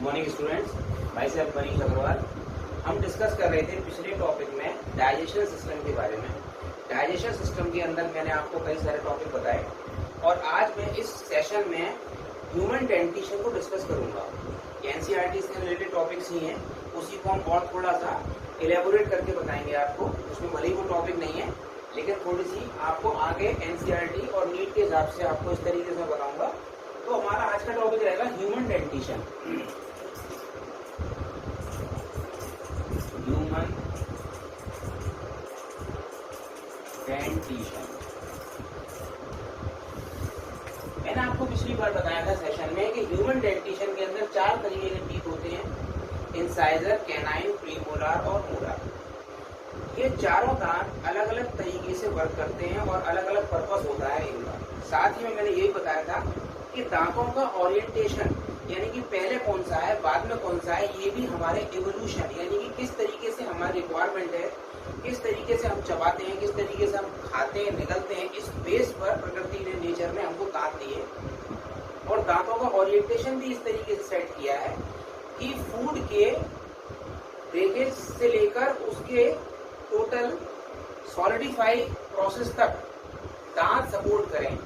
Morning students, भाई साहब मनीष अग्रवाल। हम डिस्कस कर रहे थे पिछले टॉपिक में डाइजेशन सिस्टम के बारे में। डाइजेशन सिस्टम के अंदर मैंने आपको कई सारे टॉपिक बताए और आज मैं इस सेशन में ह्यूमन डेंटिशन को डिस्कस करूंगा। एनसीईआरटी से रिलेटेड टॉपिक्स ही हैं, उसी को हम और थोड़ा सा इलेबोरेट करके बताएंगे आपको। उसमें भले ही वो टॉपिक नहीं है, लेकिन थोड़ी सी आपको आगे एनसीईआरटी और नीट के हिसाब से आपको इस तरीके से बताऊंगा। तो हमारा आज का टॉपिक रहेगा ह्यूमन डेंटिशन। ह्यूमन डेंटिशन मैंने आपको पिछली बार बताया था सेशन में कि ह्यूमन डेंटिशन के अंदर 4 तरीके के टीथ होते हैं: इंसाइजर, कैनाइन, प्रीमोलार और मोलार। ये चारों दांत अलग अलग तरीके से वर्क करते हैं और अलग अलग पर्पस होता है इनका। साथ ही में मैंने यही बताया था कि दांतों का ओरिएंटेशन, यानी कि पहले कौन सा है बाद में कौन सा है, ये भी हमारे इवोल्यूशन यानी कि किस तरीके से हमारी रिक्वायरमेंट है, किस तरीके से हम चबाते हैं, किस तरीके से हम खाते हैं, निगलते हैं, इस बेस पर प्रकृति ने, नेचर ने हमको दांत दिए। और दांतों का ओरिएंटेशन भी इस तरीके से सेट किया है कि फूड के ब्रेकेज से लेकर उसके टोटल सॉलिडिफाई प्रोसेस तक दांत सपोर्ट करें।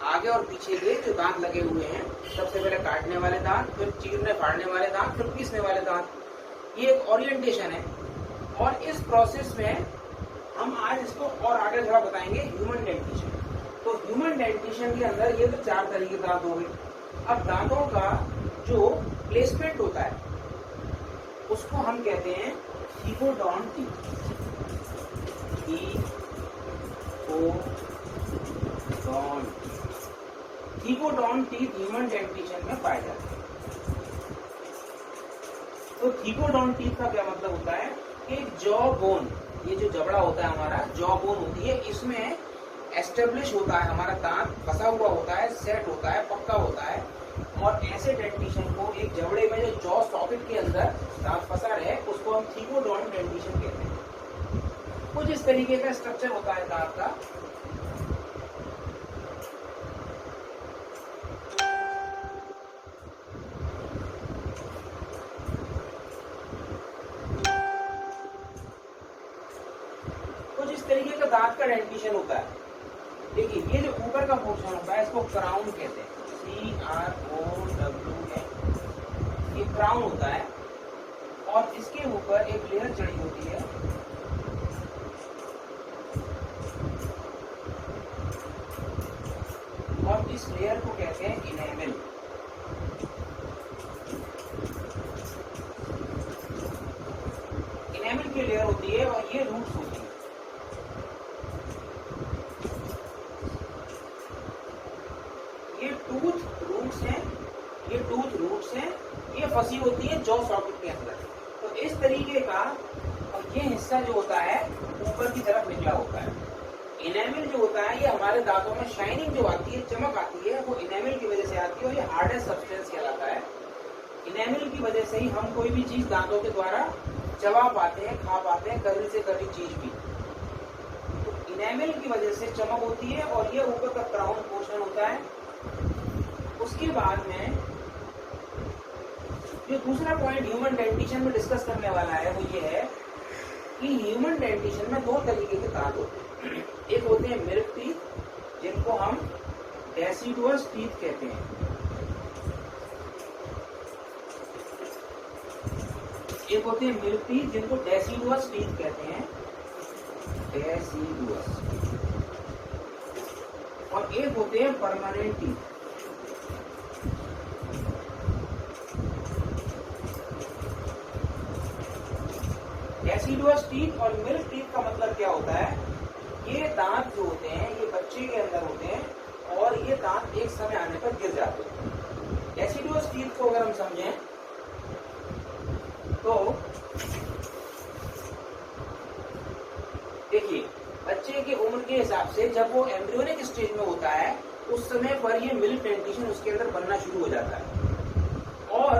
आगे और पीछे के जो दांत लगे हुए हैं, सबसे पहले काटने वाले दांत, फिर चीरने फाड़ने वाले दांत, फिर पीसने वाले दांत, ये एक ओरिएंटेशन है। और इस प्रोसेस में हम आज इसको और आगे थोड़ा बताएंगे ह्यूमन डेंटिशन। तो ह्यूमन डेंटिशन के अंदर ये तो 4 तरीके के दांत हो गए। अब दांतों का जो प्लेसमेंट होता है उसको हम कहते हैं thecodont thecodont teeth human dentition में पाए जाते हैं। तो थीकोडोंट टीथ का क्या मतलब होता है कि जॉ बोन, ये जो जबड़ा होता है हमारा, जॉ बोन होती है, इसमें एस्टेब्लिश होता है हमारा दांत, फंसा हुआ होता है, सेट होता है, पक्का होता है। और ऐसे डेंटिशन को, एक जबड़े में जो जॉ सॉकेट के अंदर दांत फंसा रहे, उसको हम थीकोडोंट डेंटिशन कहते हैं। कुछ इस तरीके का स्ट्रक्चर होता है दांत का। कुछ इस तरीके का दांत का डेंटिशन होता है। देखिए, ये जो ऊपर का पोर्शन होता है इसको क्राउन कहते हैं, CROWN। ये क्राउन होता है और इसके ऊपर एक लेयर चढ़ी होती है, और इस लेयर को कहते हैं इनेमल। इनेमल की लेयर होती है और ये रूट्स होती है। ये टूथ रूट्स हैं, ये फंसी होती है जॉ सॉकेट के अंदर। तो इस तरीके का, और ये हिस्सा जो होता है ऊपर की तरफ निकला होता है। इनेमल जो होता है, ये हमारे दांतों में शाइनिंग जो आती है, चमक आती है, वो इनेमल की वजह से आती है और ये हार्डेस्ट सब्सटेंस कहलाता है। इनेमल की वजह से ही हम कोई भी चीज दांतों के द्वारा चबा पाते हैं, खा पाते हैं, कभी से कभी चीज भी। तो इनेमल की वजह से चमक होती है और ये ऊपर का क्राउन पोर्शन होता है। उसके बाद में जो दूसरा पॉइंट ह्यूमन डेंटिशन में डिस्कस करने वाला है वो ये है कि ह्यूमन डेंटिशन में 2 तरीके के दांत होते हैं। एक होते हैं मिल्क टीथ, जिनको हम डेसिडुअस टीथ कहते हैं। एक होते हैं मिल्क टीथ, जिनको डेसिडुअस टीथ कहते हैं, डेसिडुअस। और एक होते हैं परमानेंट टीथ। डेसिडुअस टीथ और मिल्क टीथ का मतलब क्या होता है? ये दांत जो होते हैं ये बच्चे के अंदर होते हैं और ये दांत एक समय आने पर गिर जाते हैं। डेसिडुअस टीथ को अगर हम समझें तो देखिए, बच्चे की उम्र के हिसाब से जब वो एम्ब्रियोनिक स्टेज में होता है, उस समय पर ये मिल्क डेंटिशन उसके अंदर बनना शुरू हो जाता है और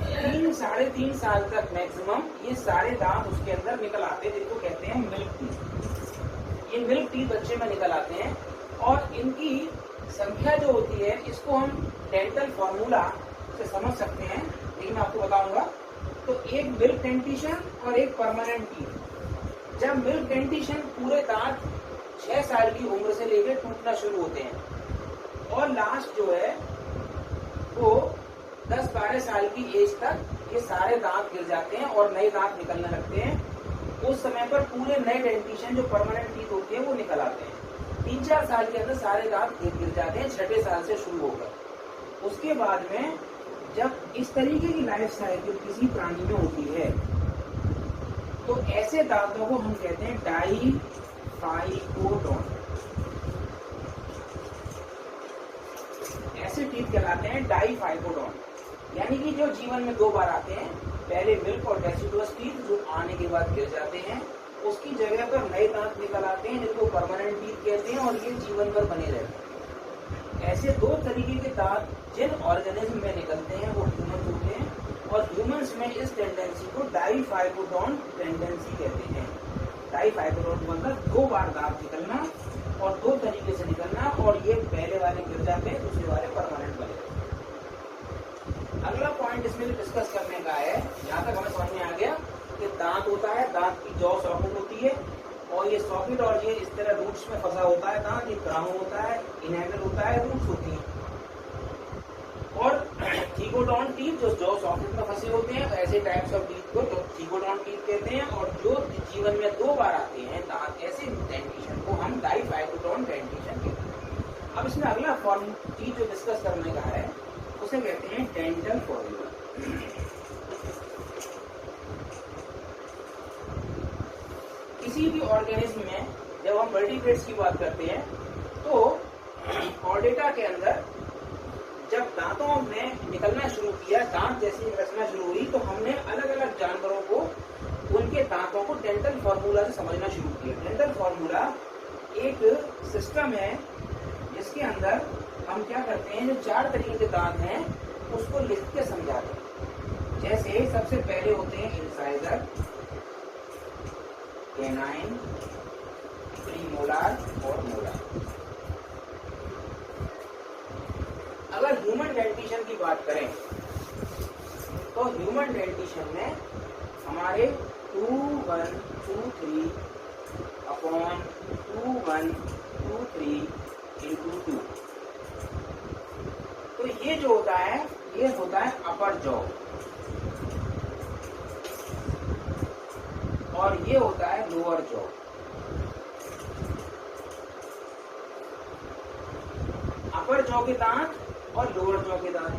3-3.5 साल तक मैक्सिमम ये सारे दांत उसके अंदर निकल आते हैं, जिनको कहते हैं मिल्क टीथ। ये मिल्क टीथ बच्चे में निकल आते हैं और इनकी संख्या जो होती है इसको हम डेंटल फॉर्मूला से समझ सकते हैं लेकिन मैं आपको बताऊंगा। तो एक मिल्क डेंटिशन और एक परमानेंट टीथ। जब मिल्क डेंटिशन पूरे दांत 6 साल की उम्र से लेकर टूटना शुरू होते हैं और लास्ट जो है वो 10-12 साल की एज तक ये सारे दांत गिर जाते हैं और नए दांत निकलने लगते हैं। उस समय पर पूरे नए डेंटिशन जो परमानेंट टीथ होती है वो निकल आते हैं। 3-4 साल के अंदर सारे दांत गिर जाते हैं, 6ठे साल से शुरू होकर। उसके बाद में जब इस तरीके की लाइफ साइकिल किसी प्राणी में होती है तो ऐसे दांतों को हम कहते हैं डाइफाइकोडोंट। ऐसे टीथ कहलाते हैं डाइफाइकोडोंट। यानी कि जो जीवन में 2 बार आते हैं, पहले मिल्क और डेसिडुअस टीथ जो आने के बाद गिर जाते हैं, उसकी जगह पर नए दांत निकल आते हैं जिनको परमानेंट टीथ कहते हैं और ये जीवन भर बने रहते हैं। ऐसे 2 तरीके के दांत जिन ऑर्गेनिज्म में निकलते हैं वो ह्यूमन होते हैं और ह्यूमंस में इस टेंडेंसी को डाइफाइकोडोंट टेंडेंसी कहते हैं। डाइफाइकोडोंट मतलब 2 बार दांत निकलना और 2 तरीके से निकलना, और ये पहले वाले गिर जाते हैं, दूसरे वाले परमानेंट बने रहते हैं। अगला पॉइंट इसमें डिस्कस करने का है, यहाँ तक हमें समझ में आ गया कि दांत होता है, दांत की जॉ सॉकेट होती है और ये सॉकेट और ये इस तरह रूट्स में फंसा होता है दांत, ये क्राउन होता है, इनेमल होता है, रूट्स होती हैं। और थीकोडोंट टीथ जो जॉ सॉकेट में फंसे होते हैं, ऐसे टाइप्स ऑफ टीथ को थीकोडोंट टीथ कहते हैं। और जो जीवन में 2 बार आते हैं दांत, ऐसे डेंटिशन को हम डाइफाइकोडोंट डेंटिशन कहते हैं। अब इसमें अगला फॉर्म टीथ जो डिस्कस करने का है उसे कहते हैं डेंटल फॉर्मूला। किसी भी ऑर्गेनिज्म में जब हम वर्टिब्रेट्स की बात करते हैं तो कॉर्डेटा के अंदर जब दांतों ने निकलना शुरू किया, दांत जैसी रचना शुरू हुई, तो हमने अलग अलग जानवरों को उनके दांतों को डेंटल फॉर्मूला से समझना शुरू किया। डेंटल फॉर्मूला एक सिस्टम है जिसके अंदर हम क्या करते हैं, जो 4 तरीके के दांत हैं उसको लिख के समझाते हैं। जैसे सबसे पहले होते हैं इंसाइजर, कैनाइन, प्रीमोलार और मोलार। अगर ह्यूमन डेंटिशन की बात करें तो ह्यूमन डेंटिशन में हमारे 2123 अपॉन 2123 इंटू 2, तो ये जो होता है ये होता है अपर जॉ और ये होता है लोअर जॉ। अपर जॉ के दांत और लोअर जॉ के दांत,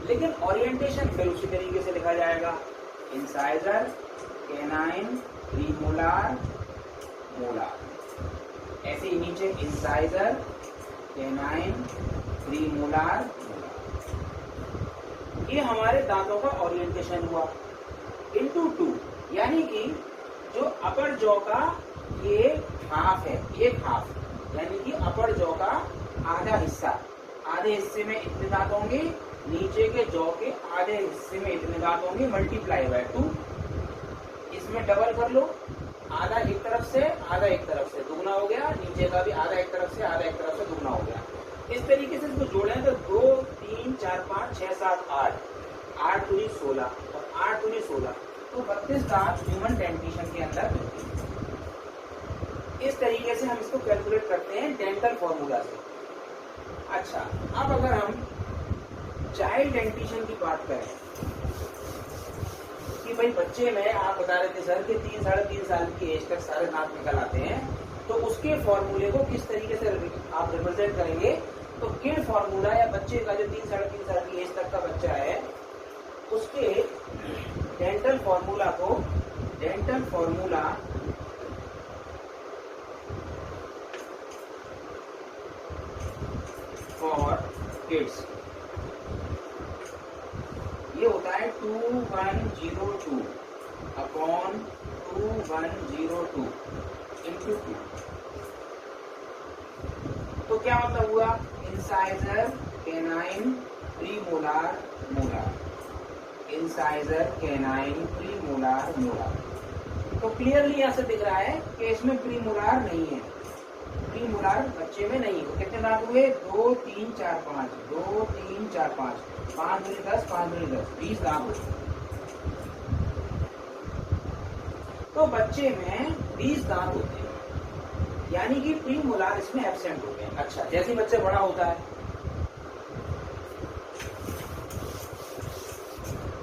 लेकिन ओरिएंटेशन फिर उसी तरीके से लिखा जाएगा, इंसाइजर, कैनाइन, प्रीमोलार, मोलार। ऐसे ही नीचे इंसाइजर, कैनाइन, प्रीमोलार, मोलार। ये हमारे दांतों का ओरिएंटेशन हुआ। इंटू 2 यानी कि जो अपर जॉ का ये हाफ है, एक हाफ, यानी कि अपर जॉ का आधा हिस्सा, आधे हिस्से में इतने दांत होंगे, नीचे के जॉ के आधे हिस्से में इतने दांत होंगे, मल्टीप्लाई बाय 2। इसमें डबल कर लो, आधा एक तरफ से आधा एक तरफ से, दुगना हो गया, नीचे का भी आधा एक तरफ से आधा एक तरफ से दुगना हो गया। इस तरीके से इसको जोड़ें तो 2 3 4 5 6 7 8, 8 दूनी 16 और 8 दूनी 16, तो 32 दांत ह्यूमन डेंटिशन के अंदर मिलते हैं। इस तरीके से हम इसको कैलकुलेट करते हैं डेंटल फॉर्मूला से। अच्छा, अब अगर हम चाइल्ड डेंटिशन की बात करें कि भाई बच्चे में आप बता रहे थे सर कि 3 साढ़े 3 साल की एज तक सारे दांत निकल आते हैं, तो उसके फॉर्मूले को किस तरीके से आप रिप्रेजेंट करेंगे, तो किड फॉर्मूला या बच्चे का जो 3 साढ़े 3 साल की एज तक का बच्चा है उसके डेंटल फॉर्मूला को डेंटल फॉर्मूला फॉर किड्स ये होता है 2102 अपॉन 2102 इंटू 2। तो क्या मतलब हुआ, incisor, canine, premolar, molar, incisor, canine, premolar, molar. तो क्लियरली यहां से दिख रहा है कि इसमें प्रीमोलार नहीं है, प्री मोलार बच्चे में नहीं। तो कितने दांत हुए? 2 3 4 5, 2 3 4 5, 5 दूनी 10, 5 दूनी 10, 20 दांत होते हैं। तो बच्चे में 20 दांत होते हैं, यानी कि प्री मोलार इसमें एब्सेंट होते हैं। अच्छा, जैसे बच्चा बड़ा होता है,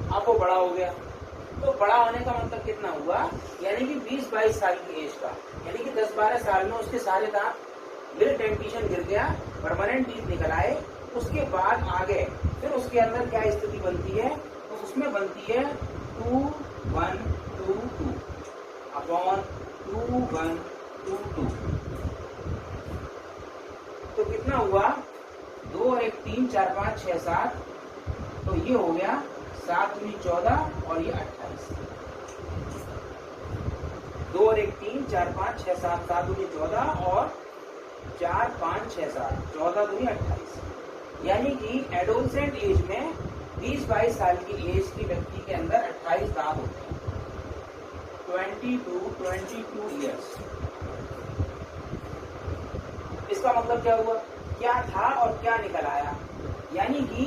अब वो बड़ा हो गया, तो बड़ा होने का मतलब कितना हुआ? यानी कि 20-22 साल की एज का, यानी कि 10-12 साल में उसके सारे दांत मिड डेंटिशन गिर गया, परमानेंट टीथ निकल आए। उसके बाद आगे फिर उसके अंदर क्या स्थिति बनती है? तो उसमें बनती है 2 1 2 2 अपॉन 2 1 2 2। तो कितना हुआ? 2 और 1 3 4 5 6 7, तो ये हो गया 7 दूनी 14 और ये 28। 2 और 1 3 4 5 6 7, 7 दूनी 14 और 4 5 6 7, 14 दूनी 28। यानी कि एडोलसेंट एज में 20-22 साल की एज के व्यक्ति के अंदर 28 दांत होते हैं। 22 ईयर्स। इसका मतलब क्या हुआ? क्या था और क्या निकल आया? यानी कि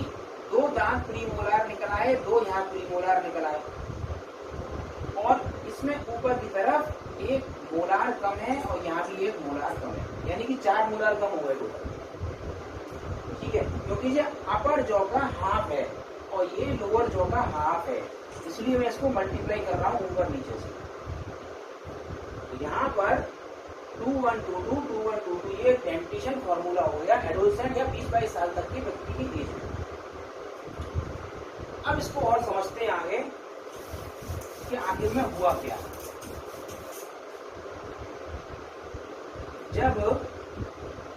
2 दांत प्रीमोलार निकल आए, 2 यहाँ प्रीमोलार निकल आए, और इसमें ऊपर की तरफ 1 मोलार कम है और यहाँ भी 1 मोलार कम है, यानी कि 4 मोलार कम हो गए टोटल। ठीक है, क्योंकि ये अपर जॉ का हाफ है और ये लोअर जॉ का हाफ है, इसलिए मैं इसको मल्टीप्लाई कर रहा हूँ ऊपर नीचे से। तो यहाँ पर 2 1 2 2 2 1 2 2 ये डेंटिशन फॉर्मूला हो गया एडोलसेंट या 20-22 साल तक के व्यक्ति की एज में। अब इसको और समझते हैं आगे कि आखिर में हुआ क्या। जब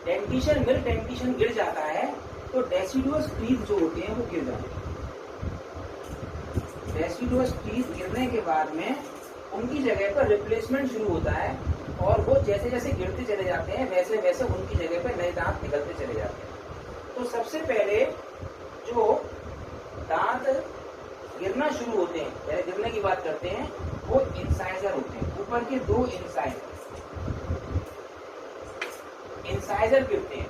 डेंटिशन मिड डेंटिशन गिर जाता है तो डेसिडुअस टीथ जो होते हैं वो गिर जाते हैं। डेसिडुअस टीथ गिरने के बाद में उनकी जगह पर रिप्लेसमेंट शुरू होता है, और वो जैसे जैसे गिरते चले जाते हैं वैसे वैसे उनकी जगह पर नए दांत निकलते चले जाते हैं। तो सबसे पहले जो दांत गिरना शुरू होते हैं, पहले गिरने की बात करते हैं, वो इंसाइजर होते हैं। ऊपर के 2 इंसाइजर गिरते हैं।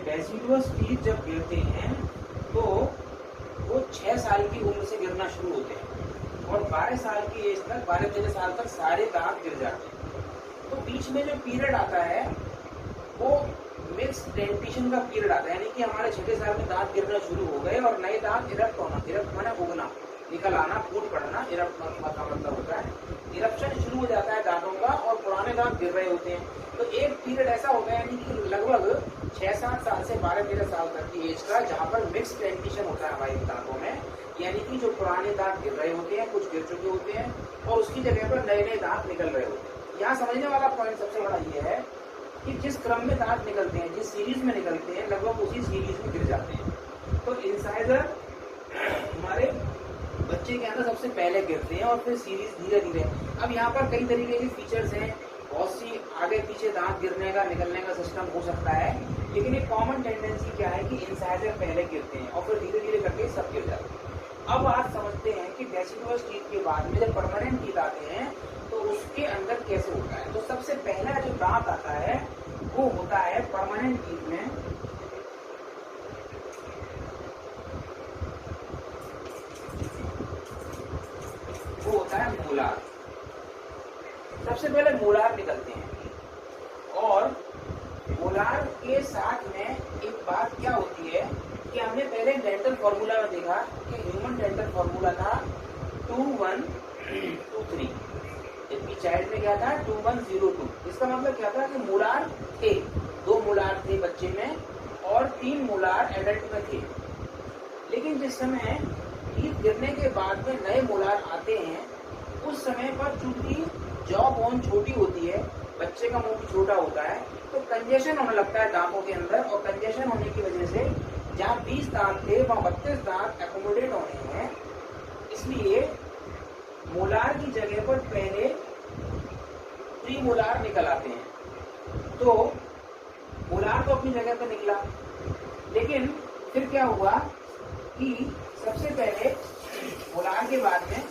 डेसिडुअस टीथ जब गिरते हैं तो वो 6 साल की उम्र से गिरना शुरू होते हैं और 12 साल की एज तक, 12-13 साल तक सारे दांत गिर जाते हैं। तो बीच में जो पीरियड आता है वो मिक्स डेंटिशन का पीरियड आता है, यानी कि हमारे 6 साल में दांत गिरना शुरू हो गए और नए दांत इरप्ट होना, इरप्ट माने उगना, निकल आना, फूट पड़ना, इरप्ट का मतलब होता है इरप्शन शुरू हो जाता है दांतों का और पुराने दांत गिर रहे होते हैं। तो एक पीरियड ऐसा होता है, यानी कि लगभग 6-7 साल से 12-13 साल तक की एज का, जहाँ पर मिक्स डेंटिशन होता है हमारे दांतों में, यानी कि जो पुराने दांत गिर रहे होते हैं, कुछ गिर चुके होते हैं और उसकी जगह पर नए नए दांत निकल रहे होते हैं। यहाँ समझने वाला पॉइंट सबसे बड़ा ये है कि जिस क्रम में दांत निकलते हैं, जिस सीरीज में निकलते हैं, लगभग उसी सीरीज में गिर जाते हैं। तो इंसाइजर हमारे बच्चे के अंदर सबसे पहले गिरते हैं और फिर सीरीज धीरे धीरे। अब यहाँ पर कई तरीके के फीचर्स हैं, बहुत सी आगे पीछे दांत गिरने का निकलने का सिस्टम हो सकता है, लेकिन एक कॉमन टेंडेंसी क्या है कि इंसाइजर पहले गिरते हैं और फिर धीरे धीरे करके सब गिर जाते हैं। अब आप समझते हैं कि डेसिडुअस टीथ के बाद में जब परमानेंट टीथ आते हैं तो उसके अंदर कैसे होता है। तो सबसे पहला जो दांत आता है वो होता है परमानेंट टीथ में, वो होता है मोलार। सबसे पहले मोलार निकलते हैं और मोलार के साथ में एक बात क्या होती है कि हमने पहले डेंटल फॉर्मूला में देखा कि ह्यूमन डेंटल फॉर्मूला था 2 1 2 3, जबकि चाइल्ड में क्या था 2 1 0 2। इसका मतलब क्या था कि मोलार थे, 2 मोलार थे बच्चे में और 3 मोलार एडल्ट में थे। लेकिन जिस समय टीथ गिरने के बाद में नए मोलार आते हैं उस समय पर चूंकि जॉ बोन छोटी होती है, बच्चे का मुंह भी छोटा होता है, तो कंजेशन होने लगता है दांतों के अंदर, और कंजेशन होने की वजह से जहाँ 20 दांत थे वहाँ 32 दांत एकोमोडेट होने हैं, इसलिए मोलार की जगह पर पहले प्री मोलार निकल आते हैं। तो मोलार तो अपनी जगह पर निकला, लेकिन फिर क्या हुआ कि सबसे पहले मोलार के बाद में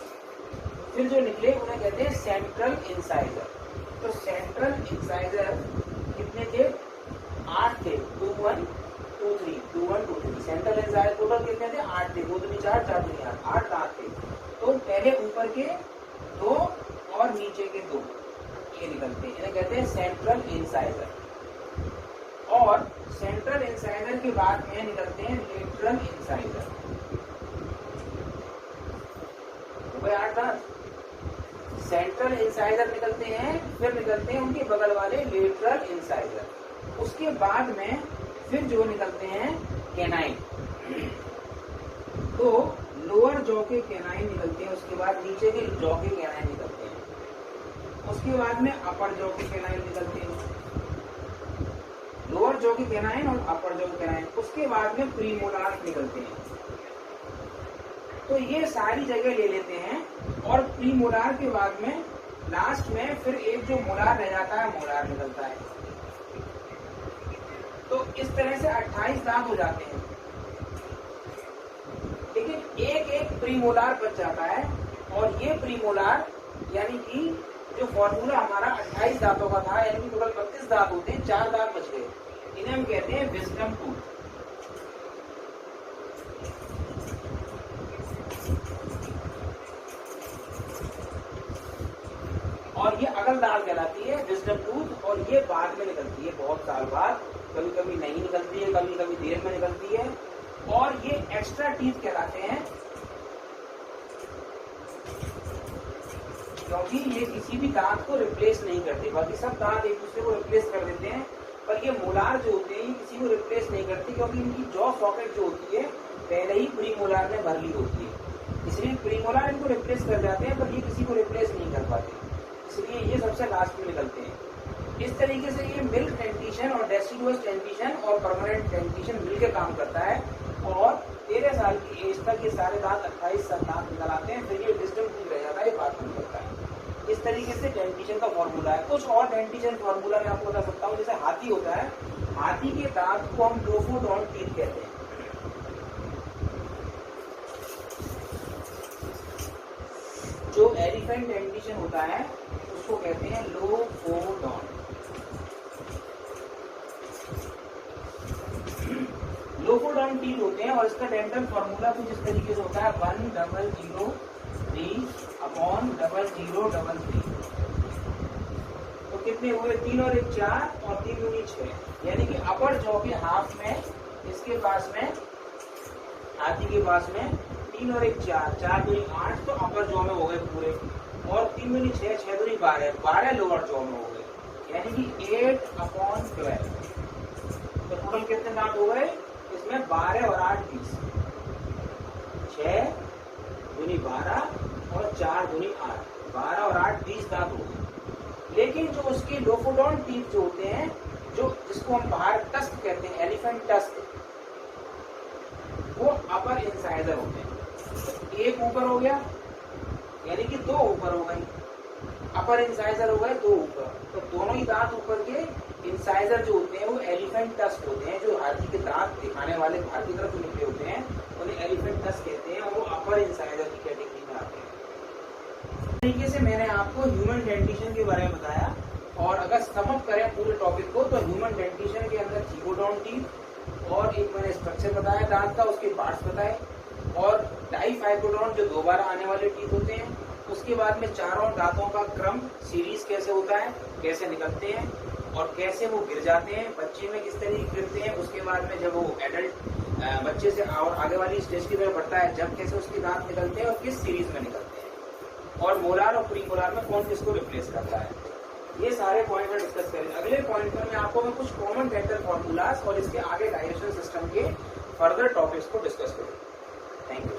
फिर जो निकले उन्हें कहते हैं सेंट्रल इंसाइजर। तो सेंट्रल इंसाइजर कितने थे? 8 थे, 2 1 2 3, 2 1 2 3। सेंट्रल इंसाइजर टोटल कितने थे? 8 थे, 2 दूनी 4, 4 दूनी 8, 8 दांत थे। तो पहले ऊपर के 2 और नीचे के 2 ये निकलते हैं, इन्हें कहते हैं सेंट्रल इंसाइजर। और सेंट्रल इंसाइजर के बाद में निकलते हैं लेटरल इंसाइजर। तो भाई 8 दांत सेंट्रल इंसाइजर निकलते हैं, फिर निकलते हैं उनके बगल वाले लेटरल इंसाइजर। उसके बाद में फिर जो निकलते हैं कैनाइन, तो लोअर जॉ के कैनाइन निकलते हैं, उसके बाद नीचे के जॉ के कैनाइन निकलते हैं, उसके बाद में अपर जॉ के कैनाइन निकलते हैं, लोअर जॉ के कैनाइन और अपर जॉ के कैनाइन, उसके बाद में प्रीमोलार निकलते हैं। तो ये सारी जगह ले लेते हैं और प्रीमोलार के बाद में लास्ट में फिर एक जो मोलार रह जाता है, मोलार निकलता है। तो इस तरह से 28 दांत हो जाते हैं, लेकिन एक एक प्रीमोलार बच जाता है। और ये प्रीमोलार यानी कि जो फॉर्मूला हमारा 28 दांतों का था, यानी कि टोटल 32 दांत होते हैं, 4 दांत बच गए, इन्हें हम कहते हैं विजडम टूथ। और ये अगल दाल कहलाती है विजडम टूथ, और ये बाद में निकलती है बहुत साल बाद, कभी कभी नहीं निकलती है, कभी कभी देर में निकलती है। और ये एक्स्ट्रा टीथ कहलाते हैं, क्योंकि ये किसी भी दांत को रिप्लेस नहीं करते। बाकी सब दांत एक दूसरे को रिप्लेस कर देते हैं, पर ये मोलार जो होते हैं ये किसी को रिप्लेस नहीं करते, क्योंकि इनकी जॉ सॉकेट जो होती है पहले ही प्रीमोलार में भर ली होती है, इसलिए प्रीमोलार इनको रिप्लेस कर जाते हैं, पर ये किसी को रिप्लेस नहीं कर पाते, इसलिए ये सबसे लास्ट में निकलते हैं। इस तरीके से ये मिल्क डेंटिशन और डेसिडुअस डेंटिशन और परमानेंट डेंटिशन मिलकर काम करता है। और 13 साल की एज तक ये सारे दांत 28 दांत निकल आते हैं, फिर ये विजडम टूथ रह जाता है, ये बाद में निकलता है। इस तरीके से डेंटिशन का फॉर्मूला है। कुछ और डेंटिशन फॉर्मूला मैं आपको बता सकता हूँ, जैसे हाथी होता है, हाथी के दांत को हम लोफोडोंट टीथ कहते हैं। जो एलिफेंट डेंटिशन होता है उसको कहते हैं लोफोडोंट। लोफोडोंट टीथ होते हैं और इसका डेंटल फॉर्मूला कुछ इस तरीके से होता है 10003/0033। तो कितने हुए? 3 और 1 4 और 3 दूनी 6, यानी कि अपर जॉ के हाफ में इसके पास में, हाथी के पास में 3 और 1 4, 4 दूनी 8, तो अपर जॉ में हो गए पूरे, और 3 दूनी 6, 6 दूनी 12, 12 लोअर जॉ में हो गए, यानी कि 8/12। तो टोटल कितने दांत हो गए इसमें? 12 और 8 20, 6 दूनी 12 और 4 दूनी 8, 12 और 8 20 दांत हो गए। लेकिन जो उसके लोफोडोंट टीथ जो होते हैं, जो जिसको हम बाहर टस्क कहते हैं, एलिफेंट टस्क, वो अपर इंसाइजर होते हैं। तो एक ऊपर हो गया, यानी कि 2 ऊपर हो गई, अपर इंसाइजर हो गए 2 ऊपर, तो दोनों ही दांत ऊपर के इंसाइजर जो होते हैं वो एलिफेंट टस्क होते हैं। जो हाथी के दांत दिखाने वाले बाहर की तरफ निकले होते हैं उन्हें एलिफेंट टस्क कहते हैं, और वो अपर इंसाइजर की कैटेगरी में आते हैं। इस तरीके से मैंने आपको ह्यूमन डेंटिशन के बारे में बताया। और अगर समअप करें पूरे टॉपिक को, तो ह्यूमन डेंटिशन के अंदर ज़िगोडोंट टीथ और एक मैंने स्ट्रक्चर बताया दांत का, उसके पार्ट्स बताए, और डाइफाइकोडोंट जो दोबारा आने वाले टीथ होते हैं, उसके बाद में चारों दांतों का क्रम सीरीज कैसे होता है, कैसे निकलते हैं और कैसे वो गिर जाते हैं, बच्चे में किस तरीके गिरते हैं, उसके बाद में जब वो एडल्ट बच्चे से और आगे वाली स्टेज की तरफ बढ़ता है जब कैसे उसके दांत निकलते हैं और किस सीरीज में निकलते हैं, और मोलार और प्रीमोलार में कौन किसको रिप्लेस करता है। ये सारे पॉइंट पर डिस्कस करेंगे। अगले पॉइंट पर मैं आपको कुछ कॉमन डेंटल फॉर्मूलाज और इसके आगे डाइजेशन सिस्टम के फर्दर टॉपिक्स को डिस्कस करूंगा। Thank you.